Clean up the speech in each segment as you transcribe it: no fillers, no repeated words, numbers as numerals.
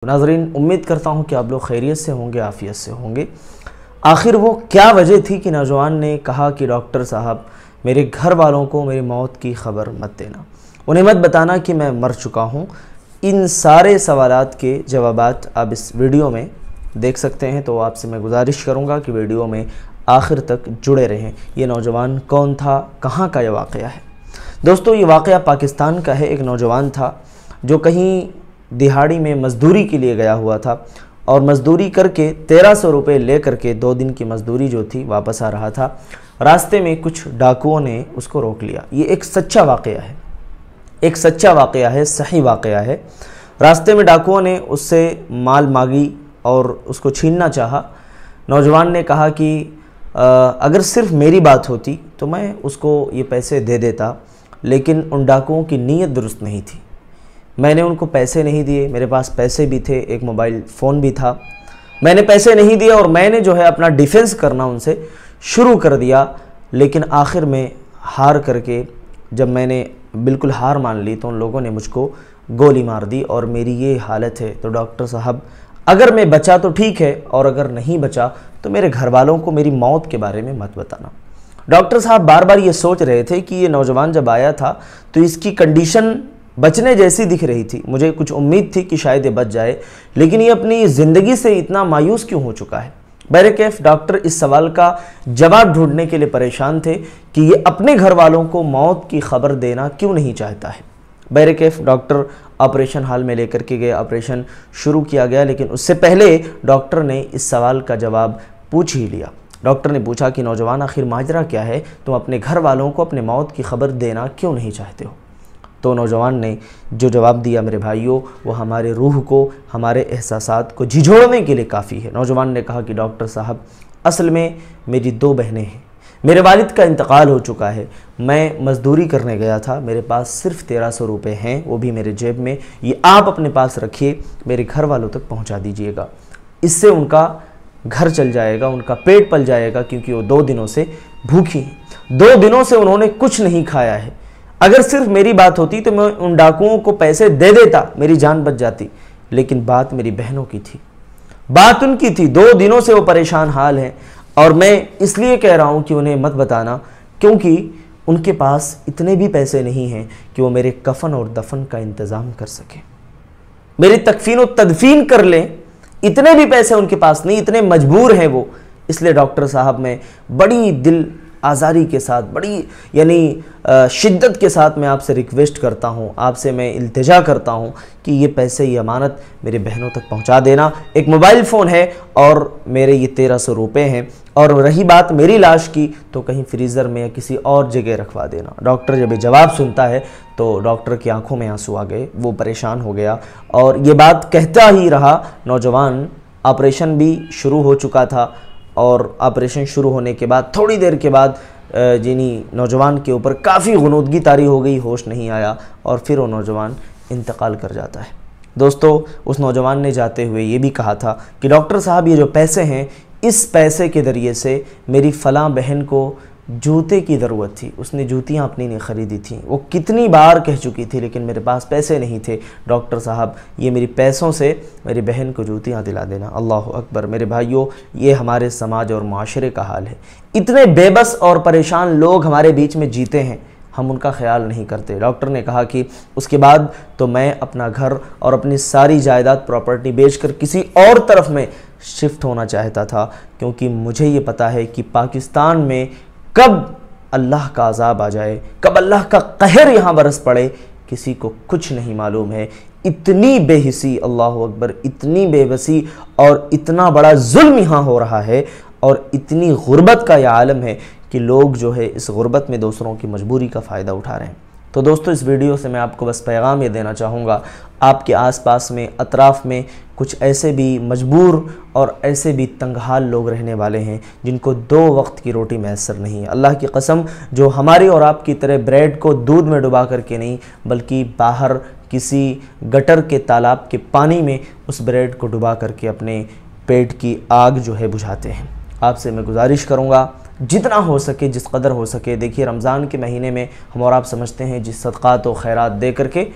नाज़रीन, उम्मीद करता हूँ कि आप लोग खैरियत से होंगे, आफ़ियत से होंगे। आखिर वो क्या वजह थी कि नौजवान ने कहा कि डॉक्टर साहब मेरे घर वालों को मेरी मौत की ख़बर मत देना, उन्हें मत बताना कि मैं मर चुका हूँ। इन सारे सवालात के जवाबात आप इस वीडियो में देख सकते हैं, तो आपसे मैं गुजारिश करूँगा कि वीडियो में आखिर तक जुड़े रहें। ये नौजवान कौन था, कहाँ का ये वाक़या है? दोस्तों, ये वाक़या पाकिस्तान का है। एक नौजवान था जो कहीं दिहाड़ी में मज़दूरी के लिए गया हुआ था और मज़दूरी करके 1300 रुपये ले करके 2 दिन की मज़दूरी जो थी वापस आ रहा था। रास्ते में कुछ डाकुओं ने उसको रोक लिया। ये एक सच्चा वाक़या है, एक सच्चा वाक़या है, सही वाक़या है। रास्ते में डाकुओं ने उससे माल मांगी और उसको छीनना चाहा। नौजवान ने कहा कि अगर सिर्फ़ मेरी बात होती तो मैं उसको ये पैसे दे देता, लेकिन उन डाकुओं की नीयत दुरुस्त नहीं थी। मैंने उनको पैसे नहीं दिए, मेरे पास पैसे भी थे, एक मोबाइल फ़ोन भी था। मैंने पैसे नहीं दिए और मैंने जो है अपना डिफेंस करना उनसे शुरू कर दिया। लेकिन आखिर में हार करके जब मैंने बिल्कुल हार मान ली तो उन लोगों ने मुझको गोली मार दी और मेरी ये हालत है। तो डॉक्टर साहब, अगर मैं बचा तो ठीक है, और अगर नहीं बचा तो मेरे घर वालों को मेरी मौत के बारे में मत बताना। डॉक्टर साहब बार बार ये सोच रहे थे कि ये नौजवान जब आया था तो इसकी कंडीशन बचने जैसी दिख रही थी। मुझे कुछ उम्मीद थी कि शायद ये बच जाए, लेकिन ये अपनी ज़िंदगी से इतना मायूस क्यों हो चुका है? बहरकैफ डॉक्टर इस सवाल का जवाब ढूंढने के लिए परेशान थे कि ये अपने घर वालों को मौत की खबर देना क्यों नहीं चाहता है। बहरकैफ डॉक्टर ऑपरेशन हॉल में लेकर के गए, ऑपरेशन शुरू किया गया, लेकिन उससे पहले डॉक्टर ने इस सवाल का जवाब पूछ ही लिया। डॉक्टर ने पूछा कि नौजवान, आखिर माजरा क्या है? तुम अपने घर वालों को अपने मौत की खबर देना क्यों नहीं चाहते हो? तो नौजवान ने जो जवाब दिया मेरे भाइयों, वो हमारे रूह को, हमारे एहसासात को झिझोड़ने के लिए काफ़ी है। नौजवान ने कहा कि डॉक्टर साहब, असल में मेरी 2 बहनें हैं, मेरे वालिद का इंतकाल हो चुका है, मैं मज़दूरी करने गया था, मेरे पास सिर्फ 1300 रुपये हैं, वो भी मेरे जेब में, ये आप अपने पास रखिए, मेरे घर वालों तक पहुंचा दीजिएगा। इससे उनका घर चल जाएगा, उनका पेट पल जाएगा, क्योंकि वो 2 दिनों से भूखी हैं। 2 दिनों से उन्होंने कुछ नहीं खाया है। अगर सिर्फ मेरी बात होती तो मैं उन डाकुओं को पैसे दे देता, मेरी जान बच जाती। लेकिन बात मेरी बहनों की थी, बात उनकी थी। 2 दिनों से वो परेशान हाल हैं, और मैं इसलिए कह रहा हूं कि उन्हें मत बताना, क्योंकि उनके पास इतने भी पैसे नहीं हैं कि वो मेरे कफन और दफन का इंतज़ाम कर सके, मेरी तकफीन और तदफीन कर लें। इतने भी पैसे उनके पास नहीं, इतने मजबूर हैं वो। इसलिए डॉक्टर साहब, मैं बड़ी दिल आज़ारी के साथ, बड़ी शिद्दत के साथ मैं आपसे रिक्वेस्ट करता हूँ, आपसे मैं इल्तिजा करता हूँ कि ये पैसे, ये अमानत मेरे बहनों तक पहुँचा देना। एक मोबाइल फ़ोन है और मेरे ये 1300 रुपये हैं, और रही बात मेरी लाश की तो कहीं फ्रीज़र में या किसी और जगह रखवा देना। डॉक्टर जब ये जवाब सुनता है तो डॉक्टर की आंखों में आंसू आ गए, वो परेशान हो गया और ये बात कहता ही रहा। नौजवान, ऑपरेशन भी शुरू हो चुका था और ऑपरेशन शुरू होने के बाद थोड़ी देर के बाद नौजवान के ऊपर काफ़ी गुनूदगी तारी हो गई, होश नहीं आया और फिर वो नौजवान इंतकाल कर जाता है। दोस्तों, उस नौजवान ने जाते हुए ये भी कहा था कि डॉक्टर साहब, ये जो पैसे हैं, इस पैसे के ज़रिए से मेरी फ़लाँ बहन को जूते की ज़रूरत थी, उसने जूतियाँ अपनी नहीं ख़रीदी थी। वो कितनी बार कह चुकी थी, लेकिन मेरे पास पैसे नहीं थे। डॉक्टर साहब, ये मेरी पैसों से मेरी बहन को जूतियाँ दिला देना। अल्लाह अकबर। मेरे भाइयों, ये हमारे समाज और माशरे का हाल है। इतने बेबस और परेशान लोग हमारे बीच में जीते हैं, हम उनका ख्याल नहीं करते। डॉक्टर ने कहा कि उसके बाद तो मैं अपना घर और अपनी सारी जायदाद प्रॉपर्टी बेचकर किसी और तरफ में शिफ्ट होना चाहता था, क्योंकि मुझे ये पता है कि पाकिस्तान में कब अल्लाह का अज़ाब आ जाए, कब अल्लाह का कहर यहाँ बरस पड़े, किसी को कुछ नहीं मालूम है। इतनी बेहिसी, अल्लाह अकबर, इतनी बेबसी और इतना बड़ा जुल्म यहाँ हो रहा है, और इतनी गुर्बत का यह आलम है कि लोग जो है इस गुर्बत में दूसरों की मजबूरी का फ़ायदा उठा रहे हैं। तो दोस्तों, इस वीडियो से मैं आपको बस पैगाम ये देना चाहूँगा, आपके आसपास में, अतराफ़ में कुछ ऐसे भी मजबूर और ऐसे भी तंगहाल लोग रहने वाले हैं जिनको 2 वक्त की रोटी मैसर नहीं है। अल्लाह की कसम, जो हमारी और आपकी तरह ब्रेड को दूध में डुबा करके नहीं, बल्कि बाहर किसी गटर के तालाब के पानी में उस ब्रेड को डुबा करके अपने पेट की आग जो है बुझाते हैं। आपसे मैं गुजारिश करूँगा, जितना हो सके, जिस कदर हो सके। देखिए, रमज़ान के महीने में हम और आप समझते हैं जिस सदक़ात व खैरात दे करके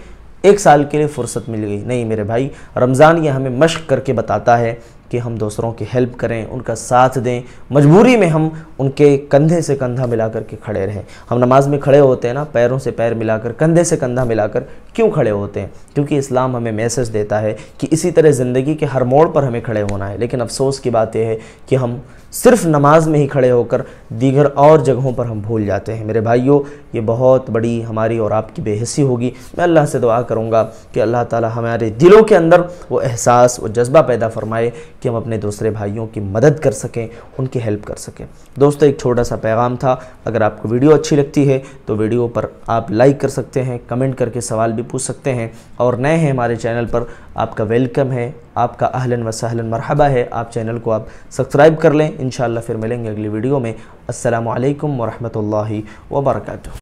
1 साल के लिए फुर्सत मिल गई। नहीं मेरे भाई, रमज़ान ये हमें मश्क करके बताता है कि हम दूसरों की हेल्प करें, उनका साथ दें, मजबूरी में हम उनके कंधे से कंधा मिलाकर के खड़े रहें। हम नमाज में खड़े होते हैं ना, पैरों से पैर मिलाकर, कंधे से कंधा मिलाकर क्यों खड़े होते हैं? क्योंकि इस्लाम हमें मैसेज देता है कि इसी तरह ज़िंदगी के हर मोड़ पर हमें खड़े होना है। लेकिन अफसोस की बात यह है कि हम सिर्फ नमाज में ही खड़े होकर दीगर और जगहों पर हम भूल जाते हैं। मेरे भाइयों, ये बहुत बड़ी हमारी और आपकी बेहिस्सी होगी। मैं अल्लाह से दुआ करूँगा कि अल्लाह ताला हमारे दिलों के अंदर वो एहसास, वो जज्बा पैदा फरमाए कि हम अपने दूसरे भाइयों की मदद कर सकें, उनकी हेल्प कर सकें। दोस्तों, एक छोटा सा पैगाम था। अगर आपको वीडियो अच्छी लगती है तो वीडियो पर आप लाइक कर सकते हैं, कमेंट करके सवाल भी पूछ सकते हैं, और नए हैं हमारे चैनल पर, आपका वेलकम है, आपका अहलन व सहलन मरहबा है। आप चैनल को आप सब्सक्राइब कर लें। इंशाअल्लाह फिर मिलेंगे अगली वीडियो में। अस्सलामु अलैकुम व रहमतुल्लाहि व बरकातुहू।